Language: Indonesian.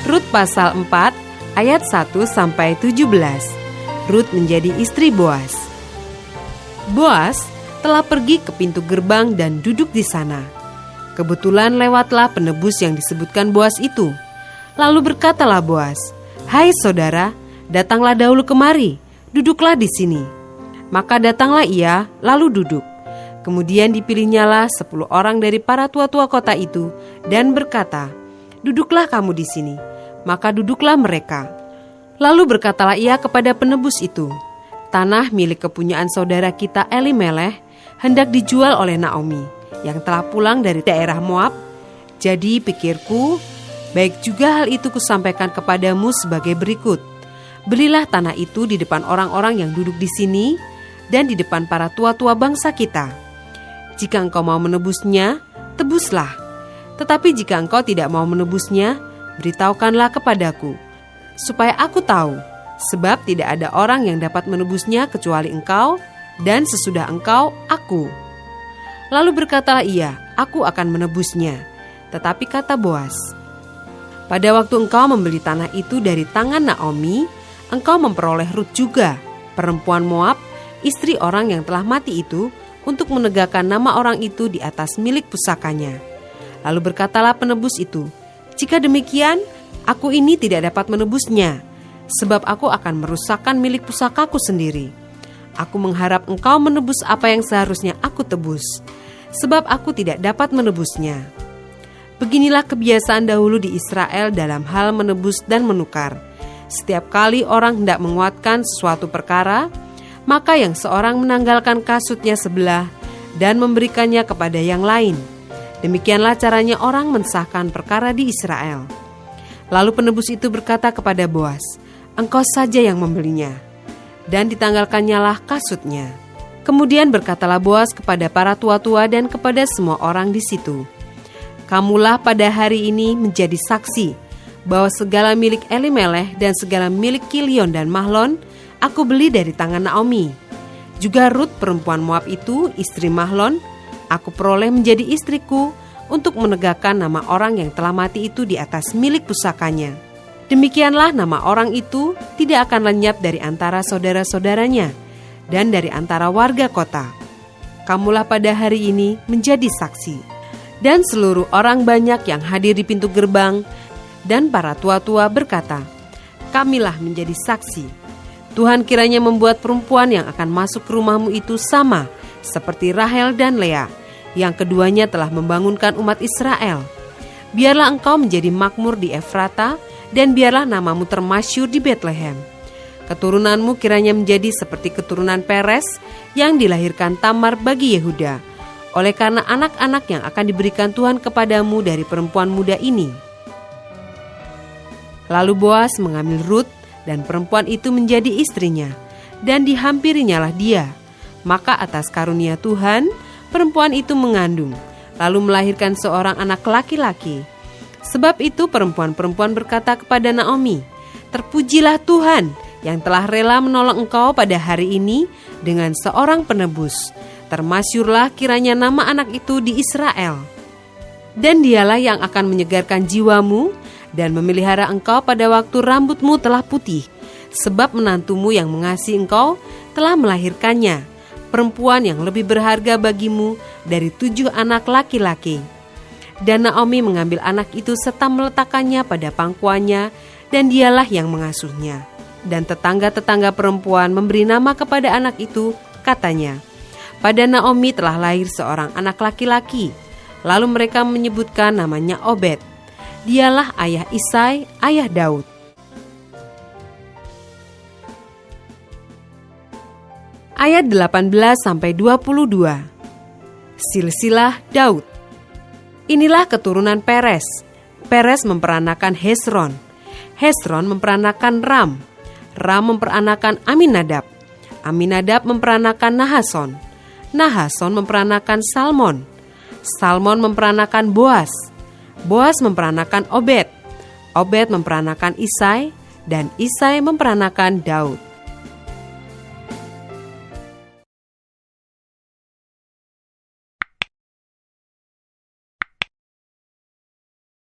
Rut pasal 4 ayat 1-17. Rut menjadi istri Boas. Boas telah pergi ke pintu gerbang dan duduk di sana. Kebetulan lewatlah penebus yang disebutkan Boas itu. Lalu berkatalah Boas, "Hai saudara, datanglah dahulu kemari, duduklah di sini." Maka datanglah ia, lalu duduk. Kemudian dipilihnyalah 10 orang dari para tua-tua kota itu dan berkata, "Duduklah kamu di sini." Maka duduklah mereka. Lalu berkatalah ia kepada penebus itu, "Tanah milik kepunyaan saudara kita Elimeleh hendak dijual oleh Naomi, yang telah pulang dari daerah Moab. Jadi pikirku, baik juga hal itu kusampaikan kepadamu sebagai berikut. Belilah tanah itu di depan orang-orang yang duduk di sini dan di depan para tua-tua bangsa kita. Jika engkau mau menebusnya, tebuslah. Tetapi jika engkau tidak mau menebusnya, beritahukanlah kepadaku, supaya aku tahu, sebab tidak ada orang yang dapat menebusnya kecuali engkau, dan sesudah engkau, aku." Lalu berkatalah ia, "Aku akan menebusnya." Tetapi kata Boas, "Pada waktu engkau membeli tanah itu dari tangan Naomi, engkau memperoleh Rut juga, perempuan Moab, istri orang yang telah mati itu, untuk menegakkan nama orang itu di atas milik pusakanya." Lalu berkatalah penebus itu, "Jika demikian, aku ini tidak dapat menebusnya, sebab aku akan merusakkan milik pusakaku sendiri. Aku mengharap engkau menebus apa yang seharusnya aku tebus, sebab aku tidak dapat menebusnya." Beginilah kebiasaan dahulu di Israel dalam hal menebus dan menukar. Setiap kali orang hendak menguatkan suatu perkara, maka yang seorang menanggalkan kasutnya sebelah dan memberikannya kepada yang lain. Demikianlah caranya orang mensahkan perkara di Israel. Lalu penebus itu berkata kepada Boas, "Engkau saja yang membelinya." Dan ditanggalkannyalah kasutnya. Kemudian berkatalah Boas kepada para tua-tua dan kepada semua orang di situ, "Kamulah pada hari ini menjadi saksi bahwa segala milik Elimeleh dan segala milik Kilion dan Mahlon aku beli dari tangan Naomi. Juga Rut perempuan Moab itu, istri Mahlon, aku peroleh menjadi istriku untuk menegakkan nama orang yang telah mati itu di atas milik pusakanya. Demikianlah nama orang itu tidak akan lenyap dari antara saudara-saudaranya dan dari antara warga kota. Kamulah pada hari ini menjadi saksi." Dan seluruh orang banyak yang hadir di pintu gerbang dan para tua-tua berkata, "Kamilah menjadi saksi. Tuhan kiranya membuat perempuan yang akan masuk ke rumahmu itu sama seperti Rahel dan Lea, yang keduanya telah membangunkan umat Israel. Biarlah engkau menjadi makmur di Efrata, dan biarlah namamu termasyhur di Betlehem. Keturunanmu kiranya menjadi seperti keturunan Peres yang dilahirkan Tamar bagi Yehuda, oleh karena anak-anak yang akan diberikan Tuhan kepadamu dari perempuan muda ini." Lalu Boas mengambil Rut, dan perempuan itu menjadi istrinya, dan dihampirinyalah dia. Maka atas karunia Tuhan, perempuan itu mengandung, lalu melahirkan seorang anak laki-laki. Sebab itu perempuan-perempuan berkata kepada Naomi, "Terpujilah Tuhan yang telah rela menolong engkau pada hari ini dengan seorang penebus. Termasyhurlah kiranya nama anak itu di Israel. Dan dialah yang akan menyegarkan jiwamu dan memelihara engkau pada waktu rambutmu telah putih, sebab menantumu yang mengasihi engkau telah melahirkannya, perempuan yang lebih berharga bagimu dari 7 anak laki-laki." Dan Naomi mengambil anak itu serta meletakkannya pada pangkuannya, dan dialah yang mengasuhnya. Dan tetangga-tetangga perempuan memberi nama kepada anak itu, katanya, "Pada Naomi telah lahir seorang anak laki-laki." Lalu mereka menyebutkan namanya Obed. Dialah ayah Isai, ayah Daud. Ayat 18-22. Silsilah Daud. Inilah keturunan Peres. Peres memperanakan Hesron. Hesron memperanakan Ram. Ram memperanakan Aminadab. Aminadab memperanakan Nahason. Nahason memperanakan Salmon. Salmon memperanakan Boas. Boas memperanakan Obed. Obed memperanakan Isai, dan Isai memperanakan Daud.